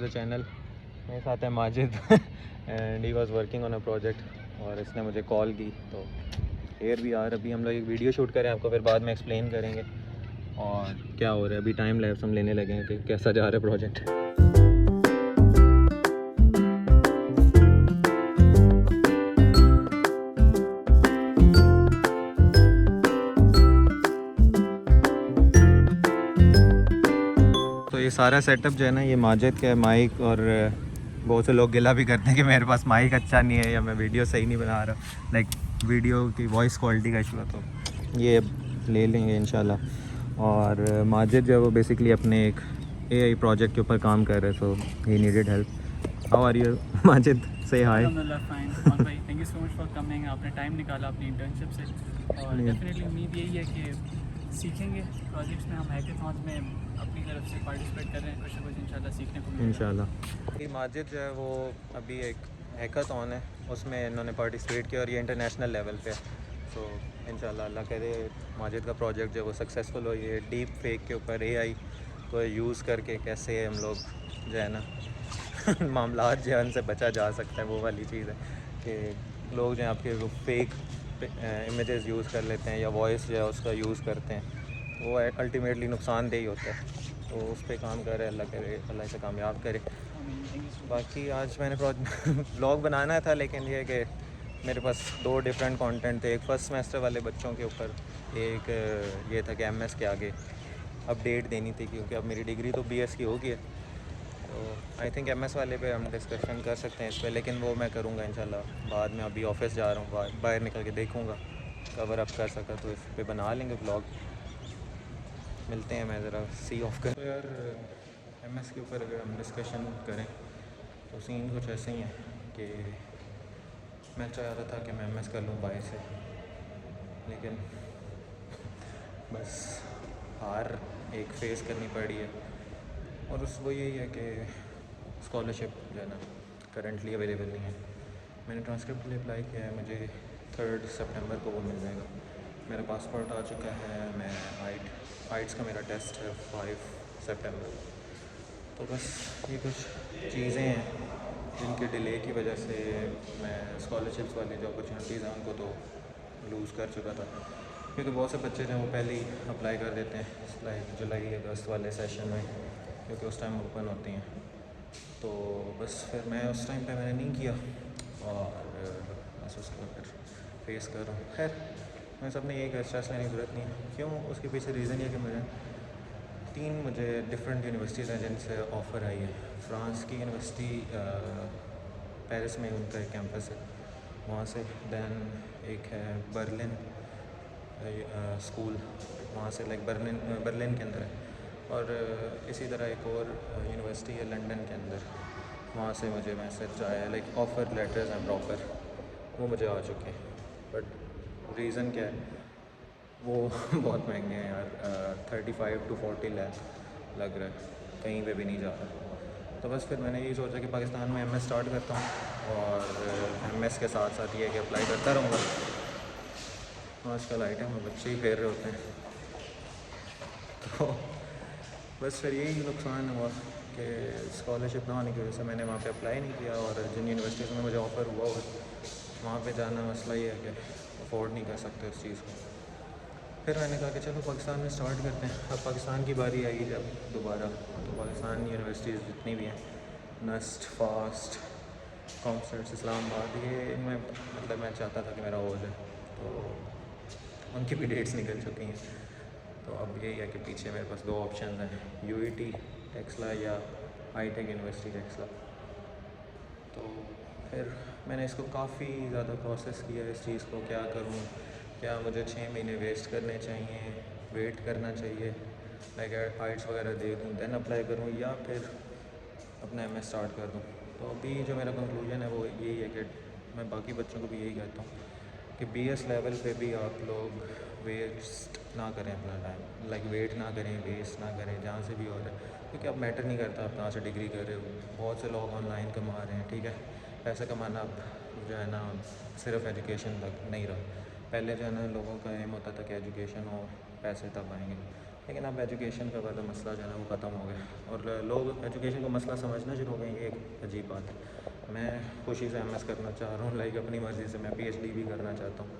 Channel. मेरे साथ है Majid and he was working on a project और इसने मुझे कॉल की। तो हेयर भी यार अभी हम लोग एक वीडियो शूट करें, आपको फिर बाद में एक्सप्लेन करेंगे और क्या हो रहा है। अभी टाइम लैप्स हम लेने लगे हैं कि कैसा जा रहा है प्रोजेक्ट। तो ये सारा सेटअप जो है ना, ये माजिद का माइक, और बहुत से लोग गिला भी करते हैं कि मेरे पास माइक अच्छा नहीं है या मैं वीडियो सही नहीं बना रहा, लाइक वीडियो की वॉइस क्वालिटी का इशू है। तो ये ले लेंगे इंशाल्लाह। और माजिद जो है वो बेसिकली अपने एक एआई प्रोजेक्ट के ऊपर काम कर रहे हैं, so he needed help. How are you Majid? Say hi. अल्हम्दुलिल्लाह फाइन। और भाई thank you so much for coming, आपने टाइम निकाला अपनी इंटर्नशिप से। और डेफिनेटली उम्मीद यही है कि सीखेंगे प्रोजेक्ट्स में। हम हैकेथॉन में अपनी तरफ से पार्टिसिपेट कर रहे हैं, कुछ ना कुछ इंशाल्लाह सीखने को मिलेगा इंशाल्लाह। माजिद जो है वो अभी एक हैकाथॉन है, उसमें इन्होंने पार्टिसिपेट किया और ये इंटरनेशनल लेवल पे है। सो इंशाल्लाह अल्लाह करे माजिद का प्रोजेक्ट जो है वो सक्सेसफुल हो। ये डीप फेक के ऊपर एआई को यूज़ करके कैसे हम लोग जो है ना मामला जो है उनसे बचा जा सकता है, वो वाली चीज़ है कि लोग जो है आपके वो फेक इमेजेस यूज़ कर लेते हैं या वॉइस जो है उसका यूज़ करते हैं, वो अल्टीमेटली नुकसानदेही होता है। तो उस पर काम कर रहे हैं, अल्लाह करे अल्लाह से कामयाब करे। बाकी आज मैंने ब्लॉग बनाना था, लेकिन ये कि मेरे पास दो डिफरेंट कंटेंट थे। एक फर्स्ट सेमेस्टर वाले बच्चों के ऊपर, एक ये था कि एमएस के आगे अपडेट देनी थी, क्योंकि अब मेरी डिग्री तो बीएस की होगी है। तो आई थिंक एमएस वाले पे हम डिस्कशन कर सकते हैं इस पर, लेकिन वो मैं करूँगा इंशाल्लाह बाद में। अभी ऑफिस जा रहा हूँ, बाहर निकल के देखूँगा कवर अप कर सका तो इस पर बना लेंगे ब्लॉग। मिलते हैं, मैं ज़रा सी ऑफ कर। तो यार एमएस के ऊपर अगर हम डिस्कशन करें तो सीन कुछ ऐसे ही है कि मैं चाह रहा था कि मैं एमएस कर लूँ बाई से, लेकिन बस हार एक फेस करनी पड़ी है। और उस वो यही है कि स्कॉलरशिप जो है ना करंटली अवेलेबल नहीं है। मैंने ट्रांसक्रिप्ट के लिए अप्लाई किया है, मुझे 3 सितंबर को वो मिल जाएगा। मेरा पासपोर्ट आ चुका है, मैं आइट्स का मेरा टेस्ट है 5 सितंबर। तो बस ये कुछ चीज़ें हैं जिनके डिले की वजह से मैं स्कॉलरशिप्स वाली जो अपॉर्चुनिटीज़ हैं उनको तो लूज़ कर चुका था, क्योंकि बहुत से बच्चे जो हैं वो पहले ही अप्लाई कर देते हैं लाइक जुलाई अगस्त वाले सेशन में, क्योंकि उस टाइम ओपन होती हैं। तो बस फिर मैं उस टाइम पे मैंने नहीं किया और बस उसको फिर फेस कर रहा हूँ। खैर मैं सब ने यही स्ट्रेस लेने की ज़रूरत नहीं है। क्यों, उसके पीछे रीज़न ये कि मुझे डिफरेंट यूनिवर्सिटीज़ हैं जिनसे ऑफ़र आई है। फ्रांस की यूनिवर्सिटी पेरिस में उनका एक कैंपस है, वहाँ से। दैन एक है बर्लिन स्कूल, वहाँ से लाइक बर्लिन के अंदर है। और इसी तरह एक और यूनिवर्सिटी है लंदन के अंदर, वहाँ से मुझे मैसेज आया है, लाइक ऑफ़र लेटर्स हैं प्रॉपर, वो मुझे आ चुके हैं। बट रीज़न क्या है, वो बहुत महंगे हैं यार। 35 to 40 लाख लग रहा है, कहीं पे भी नहीं जा रहा। तो बस फिर मैंने यही सोचा कि पाकिस्तान में एमएस स्टार्ट करता हूँ और एमएस के साथ साथ ये है कि अप्लाई करता रहूँगा। आजकल आइटम में बच्चे ही फेर रहे होते हैं। तो बस फिर यही नुकसान हुआ कि स्कॉलरशिप ना होने की वजह से मैंने वहाँ पे अप्लाई नहीं किया, और जिन यूनिवर्सिटीज़ में मुझे ऑफ़र हुआ वहाँ पे जाना मसला ये है कि अफोर्ड नहीं कर सकते उस चीज़ को। फिर मैंने कहा कि चलो पाकिस्तान में स्टार्ट करते हैं। अब पाकिस्तान की बारी आई जब दोबारा, तो पाकिस्तान यूनिवर्सिटीज़ जितनी भी हैं, नस्ट, फास्ट, कॉमर्स, इस्लामाबाद, ये इनमें मतलब मैं चाहता था कि मेरा हो जाए, तो उनकी भी डेट्स निकल चुकी हैं। तो अब यही है कि पीछे मेरे पास 2 ऑप्शन हैं, यूईटी टेक्सला या हाईटेक यूनिवर्सिटी टेक्सला। तो फिर मैंने इसको काफ़ी ज़्यादा प्रोसेस किया इस चीज़ को, क्या करूँ, क्या मुझे 6 महीने वेस्ट करने चाहिए, वेट करना चाहिए, लाइक आइट्स वगैरह दे दूँ दैन अप्लाई करूँ, या फिर अपना एमएस स्टार्ट कर दूँ। तो अभी जो मेरा कंक्लूजन है वो यही है कि मैं बाकी बच्चों को भी यही कहता हूँ कि बीएस लेवल पे भी आप लोग वेस्ट ना करें अपना टाइम, लाइक वेट ना करें, वेस्ट ना करें जहाँ से भी हो रहा है, क्योंकि अब मैटर नहीं करता आप कहाँ से डिग्री कर रहे हो। बहुत से लोग ऑनलाइन कमा रहे हैं, ठीक है, पैसा कमाना अब जो है ना सिर्फ एजुकेशन तक नहीं रहा। पहले जो है ना लोगों का एम होता था कि एजुकेशन हो, पैसे तब आएंगे। लेकिन अब एजुकेशन का वाला मसला जो है ना वो ख़त्म हो गया और लोग एजुकेशन को मसला समझना शुरू हो गए। ये एक अजीब बात है। मैं खुशी से MS करना चाह रहा हूँ, लाइक अपनी मर्ज़ी से। मैं PhD भी करना चाहता हूँ।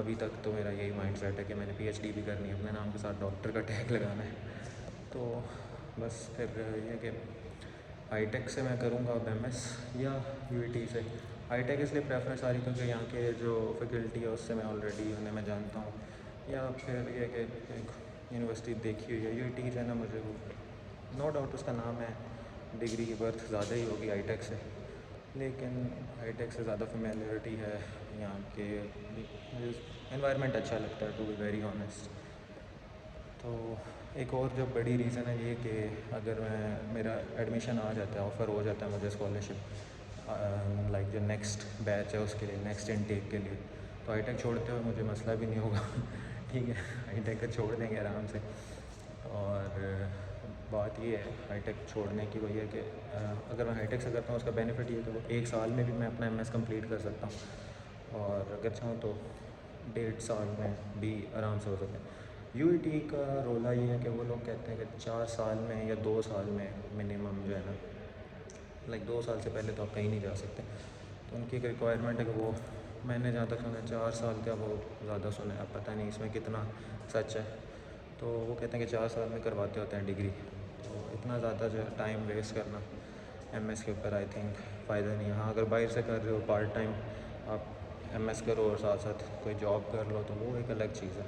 अभी तक तो मेरा यही माइंड सेट है कि मैंने PhD भी करनी है, अपने नाम के साथ डॉक्टर का टैग लगाना है। तो बस फिर ये कि हाईटेक से मैं करूँगा अब MS या UET से। हाईटेक इसलिए प्रेफरेंस आ रही क्योंकि यहाँ के जो फैकल्टी है उससे मैं ऑलरेडी उन्हें मैं जानता हूँ, या फिर ये कि एक यूनिवर्सिटी देखी हुई है। UET जो है ना, मुझे वो नो डाउट उसका नाम है, डिग्री की बर्थ ज़्यादा ही होगी हाईटेक से, लेकिन हाईटेक से ज़्यादा फेमिलियरिटी है यहाँ के। एनवायरनमेंट अच्छा लगता है, टू बी वेरी ऑनेस्ट। तो एक और जो बड़ी रीज़न है ये कि अगर मेरा एडमिशन आ जाता है, ऑफ़र हो जाता है मुझे स्कॉलरशिप लाइक जो नेक्स्ट बैच है उसके लिए, नेक्स्ट इनटेक के लिए, तो हाईटेक छोड़ते हुए मुझे मसला भी नहीं होगा। ठीक है, हाईटेक को छोड़ देंगे आराम से। और बात ये है हाईटेक छोड़ने की, वही है कि अगर मैं हाईटेक से करता हूँ उसका बेनिफिट ये है कि वो 1 साल में भी मैं अपना MS कंप्लीट कर सकता हूँ, और अगर चाहूँ तो 1.5 साल में भी आराम से हो सकता है। UET का रोला ये है कि वो लोग कहते हैं कि 4 साल में या 2 साल में मिनिमम जो है ना, लाइक 2 साल से पहले तो आप कहीं नहीं जा सकते। तो उनकी एक रिक्वायरमेंट है कि वो, मैंने जहाँ तक सुना 4 साल का वो ज़्यादा सुना है, अब पता नहीं इसमें कितना सच है। तो वो कहते हैं कि 4 साल में करवाते होते हैं डिग्री। तो इतना ज़्यादा जो है टाइम वेस्ट करना MS के ऊपर आई थिंक फ़ायदा नहीं है। हाँ, अगर बाहर से कर रहे हो पार्ट टाइम आप MS करो और साथ साथ कोई जॉब कर लो तो वो एक अलग चीज़ है।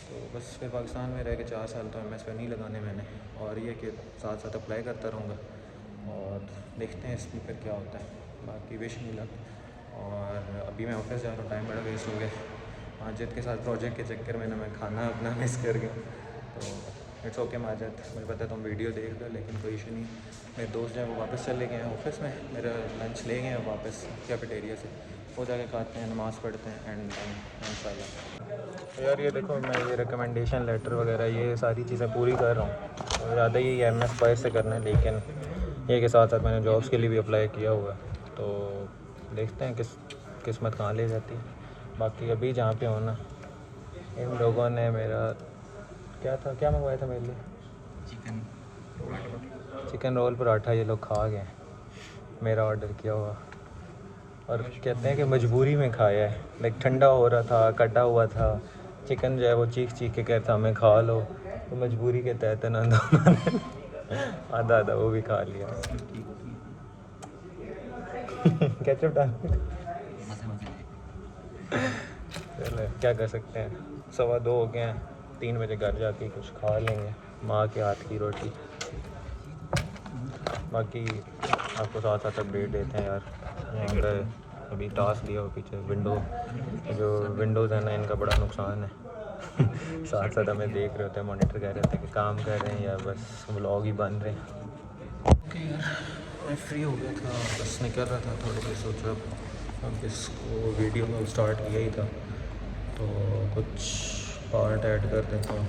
तो बस फिर पाकिस्तान में रह के 4 साल तो MS पे नहीं लगाने मैंने, और ये कि साथ साथ अप्लाई करता रहूँगा और देखते हैं इसमें फिर क्या होता है। बाकी विश नहीं लग। और अभी मैं ऑफिस जा रहा हूँ, टाइम बड़ा वेस्ट हो गया माजिद के साथ प्रोजेक्ट के चक्कर में ना, मैं खाना अपना मिस कर गया। तो इट्स ओके माजिद, मुझे पता है तुम वीडियो देख रहे हो, लेकिन कोई इशू नहीं। मेरे दोस्त जो हैं वो वापस चले गए हैं ऑफिस में, मेरा लंच ले गए हैं वापस कैफेटेरिया से, वो जाके खाते हैं, नमाज़ पढ़ते हैं एंड इंशाल्लाह। यार ये देखो, मैं ये रिकमेंडेशन लेटर वगैरह ये सारी चीज़ें पूरी कर रहा हूँ, तो ज़्यादा ही MS बायस से करना है, लेकिन ये के साथ साथ मैंने जॉब्स के लिए भी अप्लाई किया हुआ है। तो देखते हैं किस्मत कहाँ ले जाती है। बाकी अभी जहाँ पे हो ना, इन लोगों ने मेरा क्या मंगवाया था मेरे लिए? चिकन रोल पराठा ये लोग खा गए, मेरा ऑर्डर किया हुआ, और कहते हैं कि मजबूरी में खाया है। लाइक ठंडा हो रहा था, कटा हुआ था चिकन जो है, वो चीख के कहता हमें खा लो, तो मजबूरी के तहत ना आधा आधा वो भी खा लिया। केचप डाल चलो क्या कर सकते हैं, 2:15 हो गए हैं, 3 बजे घर जाके कुछ खा लेंगे, माँ के हाथ की रोटी। बाकी आपको साथ साथ अपडेट देते हैं यार। इनका अभी टास्क दिया हो पीछे, विंडोज़ है ना, इनका बड़ा नुकसान है। साथ साथ हमें देख रहे होते हैं, मॉनिटर कर रहे होते हैं कि काम कर रहे हैं या बस व्लॉग ही बन रहे हैं। ओके यार, मैं फ्री हो गया था, बस निकल रहा था थोड़ी देर, सोचा अब इसको वीडियो में स्टार्ट किया ही था तो कुछ पार्ट ऐड कर देता हूँ।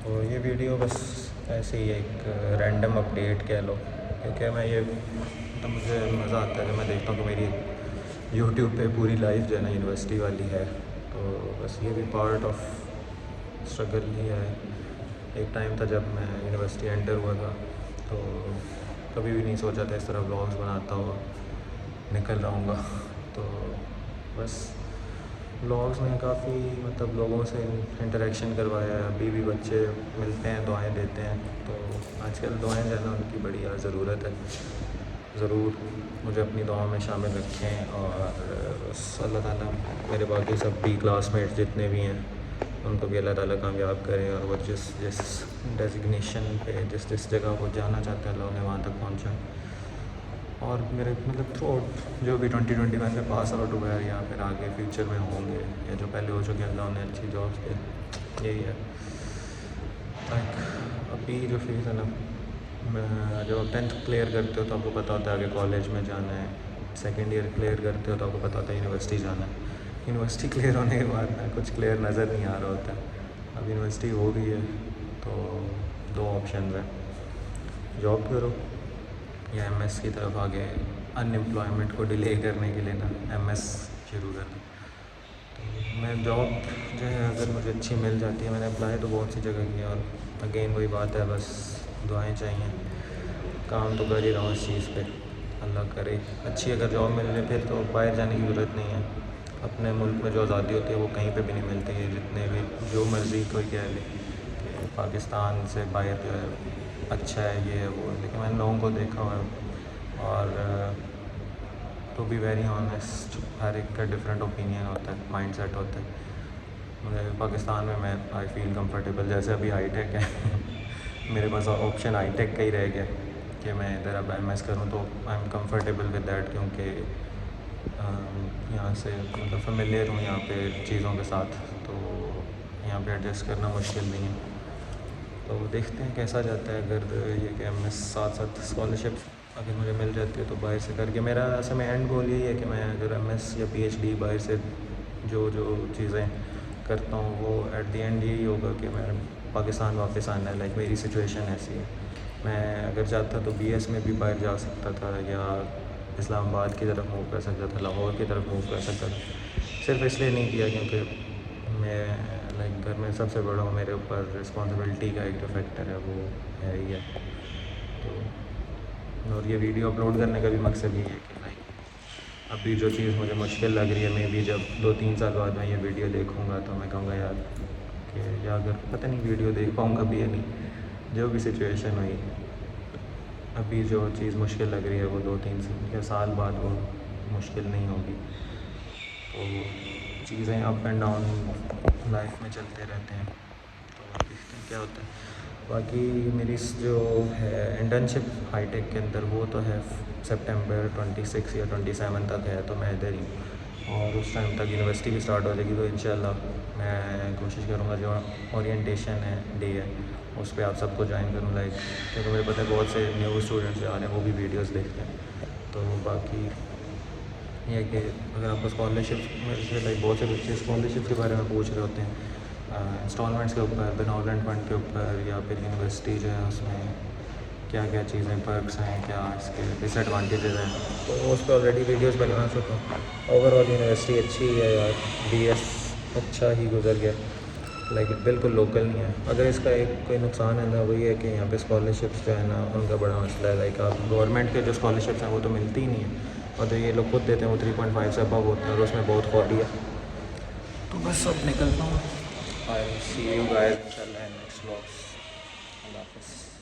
तो ये वीडियो बस ऐसे ही एक रैंडम अपडेट कह लो, क्योंकि मैं ये तो मुझे मज़ा आता है कि मैं देखता हूँ कि मेरी YouTube पे पूरी लाइफ जो है ना यूनिवर्सिटी वाली है। तो बस ये भी पार्ट ऑफ स्ट्रगल ही है। एक टाइम था जब मैं यूनिवर्सिटी एंटर हुआ था, तो कभी भी नहीं सोचा था इस तरह व्लॉग्स बनाता हुआ निकल रहूँगा। तो बस व्लॉग्स में काफ़ी मतलब लोगों से इंटरेक्शन करवाया है। अभी भी बच्चे मिलते हैं, दुआएं देते हैं, तो आजकल दुआएं जो है ना उनकी बड़ी ज़रूरत है। ज़रूर मुझे अपनी दुआ में शामिल रखें, और अल्लाह ताला मेरे बाकी सब भी क्लासमेट्स जितने भी हैं उनको भी अल्लाह ताला कामयाब करें, और वो जिस डेजिग्नेशन पे जिस जगह वो जाना चाहते हैं अल्लाह उन्हें वहाँ तक पहुँचाएँ। और मेरे मतलब थ्रू आउट जो भी 2021 में पास आउट हुआ है या फिर आगे फ्यूचर में होंगे या जो पहले हो चुके हैं, अल्लाह उन्हें अच्छी जॉब्स दे। यही है। लाइक अभी जो फेज़ है ना, जब आप 10th क्लियर करते हो तो आपको पता होता है आगे कॉलेज में जाना है, सेकेंड ईयर क्लियर करते हो तो आपको पता होता है यूनिवर्सिटी जाना है। यूनिवर्सिटी क्लियर होने के बाद ना कुछ क्लियर नज़र नहीं आ रहा होता। अब यूनिवर्सिटी हो गई है तो 2 ऑप्शन हैं, जॉब करो या MS की तरफ आगे अनएम्प्लॉयमेंट को डिले करने के लिए ना MS शुरू कर दो। तो मैं जॉब जो है अगर मुझे अच्छी मिल जाती है, मैंने अप्लाई तो बहुत सी जगह किया और अगेन वही बात है, बस दुआएं चाहिए। काम तो कर ही रहा हूँ इस चीज़ पे, अल्लाह करे अच्छी अगर जॉब मिल जाए फिर तो बाहर जाने की ज़रूरत नहीं है। अपने मुल्क में जो आज़ादी होती है वो कहीं पे भी नहीं मिलती है, जितने भी जो मर्ज़ी कोई कह ले कि पाकिस्तान से बाहर जो है अच्छा है ये है वो, लेकिन मैंने लोगों को देखा हुआ है और टू बी वेरी ऑनेस्ट हर एक का डिफरेंट ओपिनियन होता है, माइंड सेट होता है। मुझे पाकिस्तान में मैं आई फील कंफर्टेबल, जैसे अभी हाईटेक है मेरे पास ऑप्शन हाईटेक का ही रह गया कि मैं इधर अब एमएस करूँ, तो I am comfortable with that क्योंकि यहाँ से मतलब फेमिलियर हूँ यहाँ पे चीज़ों के साथ, तो यहाँ पे एडजस्ट करना मुश्किल नहीं है। तो देखते हैं कैसा जाता है। अगर ये कि एमएस साथ साथ स्कॉलरशिप अगर मुझे मिल जाती है तो बाहर से करके, मेरा असल में एंड गोल यही है कि मैं अगर एमएस या पीएचडी बाहर से जो जो चीज़ें करता हूँ वो एट द एंड यही होगा कि मैं पाकिस्तान वापस आना है। लाइक मेरी सिचुएशन ऐसी है, मैं अगर चाहता तो बीएस में भी बाहर जा सकता था या इस्लामाबाद की तरफ मूव कर सकता था, लाहौर की तरफ मूव कर सकता था। सिर्फ इसलिए नहीं किया क्योंकि मैं लाइक घर में सबसे बड़ा हूँ, मेरे ऊपर रिस्पॉन्सिबिलिटी का एक जो फैक्टर है वो है ही है। तो और ये वीडियो अपलोड करने का भी मकसद ये है कि लाइक अभी जो चीज़ मुझे मुश्किल लग रही है, मे बी जब 2-3 साल बाद मैं ये वीडियो देखूँगा तो मैं कहूँगा यार कि या अगर पता नहीं वीडियो देख पाऊँगा भी या नहीं, जो भी सिचुएशन हुई अभी जो चीज़ मुश्किल लग रही है वो 2-3 साल बाद वो मुश्किल नहीं होगी। तो चीज़ें अप एंड डाउन लाइफ में चलते रहते हैं, तो देखते हैं क्या होता है। बाकी मेरी जो है इंटर्नशिप हाईटेक के अंदर वो तो है सितंबर 26 या 27 तक है, तो मैं इधर ही हूँ और उस टाइम तक यूनिवर्सिटी भी स्टार्ट हो जाएगी। तो इंशाल्लाह मैं कोशिश करूँगा जो ओरिएंटेशन है डे है उस पर आप सबको ज्वाइन करूँ, लाइक क्योंकि मुझे पता है बहुत से न्यू स्टूडेंट्स आ रहे हैं वो भी वीडियोस देखते हैं। तो बाकी ये है कि अगर आपको स्कॉलरशिप में से लाइक बहुत से बच्चे स्कॉलरशिप के बारे में पूछ रहे होते हैं इंस्टॉलमेंट्स के ऊपर, बेनोवलेंट फंड के ऊपर, या फिर यूनिवर्सिटी जो है उसमें क्या क्या चीज़ें पर्क्स हैं, क्या इसके डिसएडवांटेजेस हैं, तो उस पर ऑलरेडी वीडियोस बना चुका हूँ। ओवरऑल यूनिवर्सिटी अच्छी है यार, बीएस अच्छा ही गुजर गया, लाइक बिल्कुल लोकल नहीं है। अगर इसका एक कोई नुकसान है ना वो ये है कि यहाँ पे स्कॉलरशिप्स जो है ना उनका बड़ा मसला है। लाइक आप गवर्नमेंट के जो स्कॉलरशिप्स हैं वो तो मिलती ही नहीं है, और जो ये लोग खुद देते हैं वो 3.5 से अबव होते हैं और उसमें बहुत क्वालिटी है। तो बस अब निकलता हूँ। आई सी यू गाइस नेक्स्ट व्लॉग्स। अल्लाह हाफ़िज़।